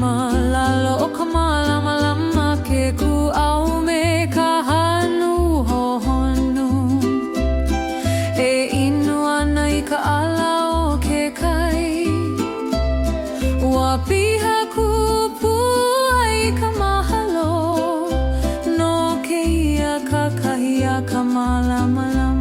Lalo o ka malama-lama ke ku aume ka hanu hohonu e inu ana I ka ala o ke kai ua piha ku pu ai ka mahalo no ke ia ka kahia ka malama-lama